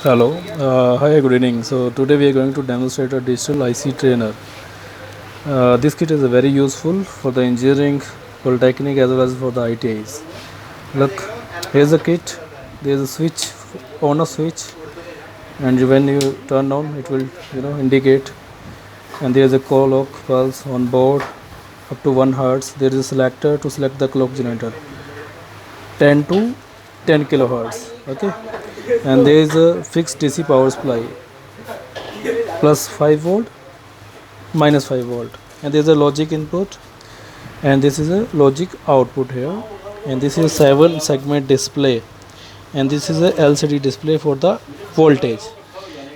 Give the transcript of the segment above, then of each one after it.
Hello, hi, good evening. So today we are going to demonstrate a digital IC trainer. This kit is very useful for the engineering, polytechnic as well as for the ITIs. Look, here's the kit. There's a switch, on a switch, and when you turn on, it will indicate. And there's a clock pulse on board up to 1 hertz. There is a selector to select the clock generator, 10 to 10 kilohertz. Okay, and there is a fixed DC power supply plus 5 volt minus 5 volt, and there is a logic input, and this is a logic output here, and this is a 7 segment display, and this is a LCD display for the voltage,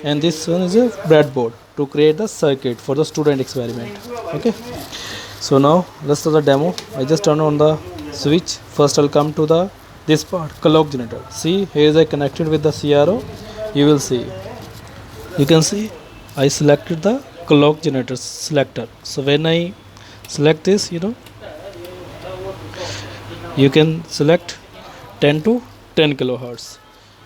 and this one is a breadboard to create the circuit for the student experiment. Okay, so now let's do the demo. I just turn on the switch. First I'll come to the this part, clock generator. See, here is I connected with the CRO. You will see, you can see I selected the clock generator selector. So when I select this, you can select 10 to 10 kilohertz.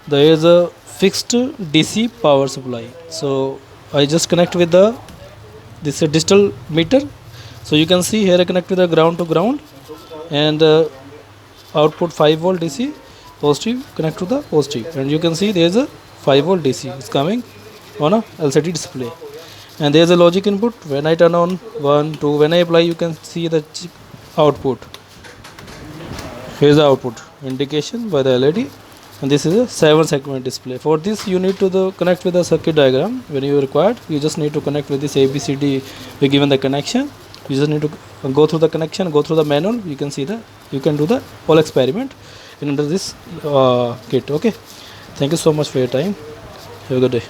There is a fixed DC power supply. So I just connect with the this digital meter. So you can see here I connect with the ground to ground, and output 5 volt DC positive connect to the positive, and you can see there is a 5 volt DC is coming on a LCD display, and there is a logic input. When I turn on 1 2, when I apply, you can see the output. Here is the output indication by the LED, and this is a 7 segment display. For this you need to connect with the circuit diagram. When you required, you just need to connect with this ABCD. We given the connection. You just need to go through the connection, go through the manual. You can see that you can do the whole experiment in under this kit. Okay, thank you so much for your time. Have a good day.